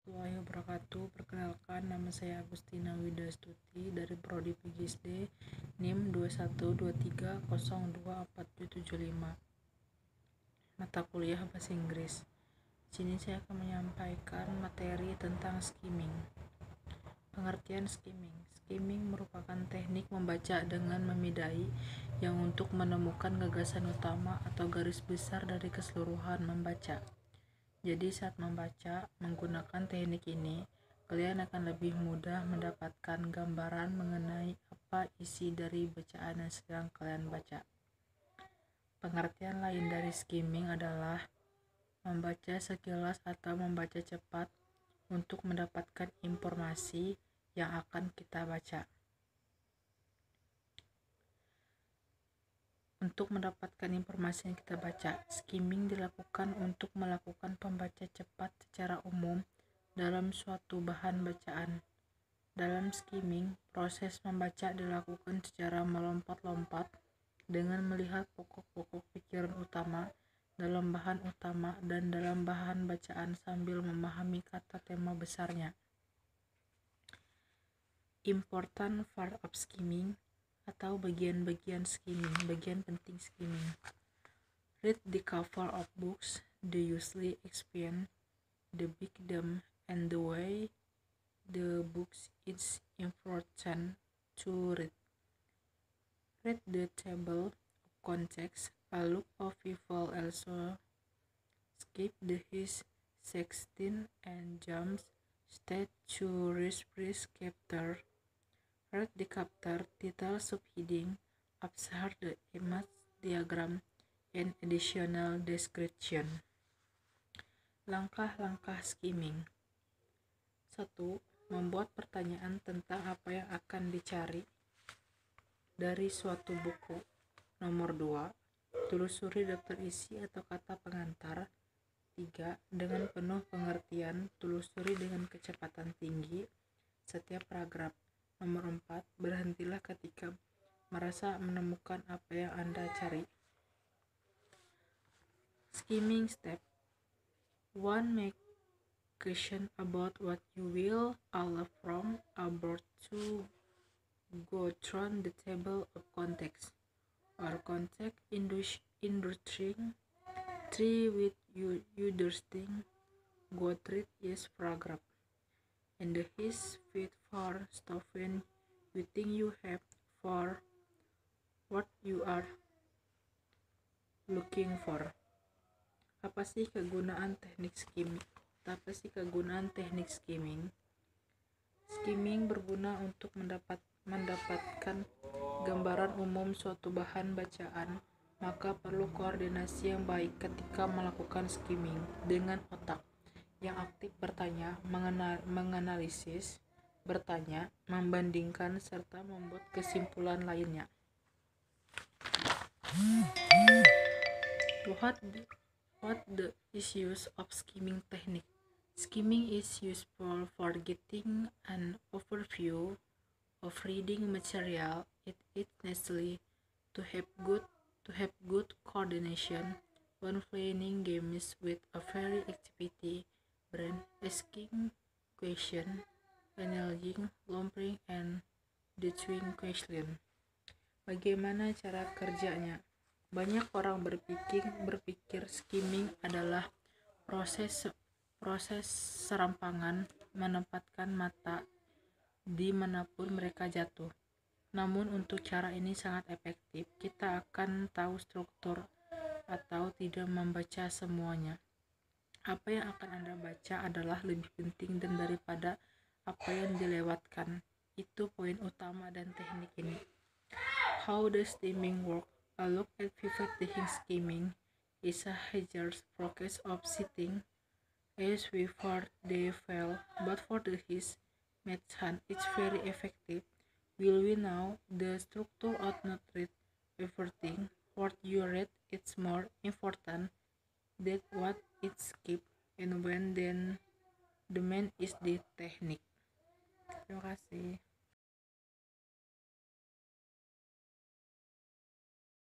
warahmatullahi wabarakatuh. Perkenalkan, nama saya Agustina Widastuti dari Prodi PGSD NIM 2123024775. Mata kuliah Bahasa Inggris. Di sini saya akan menyampaikan materi tentang skimming. Pengertian skimming. Skimming merupakan teknik membaca dengan memindai yang untuk menemukan gagasan utama atau garis besar dari keseluruhan membaca. Jadi saat membaca menggunakan teknik ini, kalian akan lebih mudah mendapatkan gambaran mengenai apa isi dari bacaan yang sedang kalian baca. Pengertian lain dari skimming adalah membaca sekilas atau membaca cepat untuk mendapatkan informasi yang akan kita baca. Untuk mendapatkan informasi yang kita baca, skimming dilakukan untuk melakukan pembaca cepat secara umum dalam suatu bahan bacaan. Dalam skimming, proses membaca dilakukan secara melompat-lompat dengan melihat pokok-pokok pikiran utama dalam bahan utama dan dalam bahan bacaan sambil memahami kata tema besarnya. Important part of skimming atau bagian-bagian skimming, bagian penting skimming. Read the cover of books. They usually explain the victim and the way the books is important to read. Read the table of contents. A lot of people also skip the his 16 and jumps straight to first chapter. Read the chapter title, subheading, observe the image diagram, and additional description. Langkah-langkah skimming. 1. Membuat pertanyaan tentang apa yang akan dicari dari suatu buku. Nomor 2. Telusuri daftar isi atau kata pengantar. 3. Dengan penuh pengertian, telusuri dengan kecepatan tinggi setiap paragraf. Nomor 4. Berhentilah ketika merasa menemukan apa yang Anda cari. Skimming step 1. Make question about what you will allow from about to go through the table of context or context inducing 3. With you understanding go through each paragraph and the his fit for stuff when you think you have for what you are looking for. Apa sih kegunaan teknik skimming? Skimming berguna untuk mendapatkan gambaran umum suatu bahan bacaan, maka perlu koordinasi yang baik ketika melakukan skimming dengan otak yang aktif bertanya, menganalisis, bertanya, membandingkan, serta membuat kesimpulan lainnya. What the issues of skimming technique? Skimming is useful for getting an overview of reading material. It is necessary to have good coordination when playing games with a very activity brain, asking question, analyzing, looping, and deducing question. Bagaimana cara kerjanya? Banyak orang berpikir skimming adalah proses serampangan menempatkan mata di manapun mereka jatuh. Namun untuk cara ini sangat efektif, kita akan tahu struktur atau tidak membaca semuanya. Apa yang akan Anda baca adalah lebih penting dan daripada apa yang dilewatkan. Itu poin utama dan teknik ini. How does skimming work? A look at pivot taking skimming is a hazardous process of sitting as before they fail, but for the his method it's very effective. Will we know the structure or not read everything? What you read it's more important than what it skip, and when then the main is the technique. Terima kasih.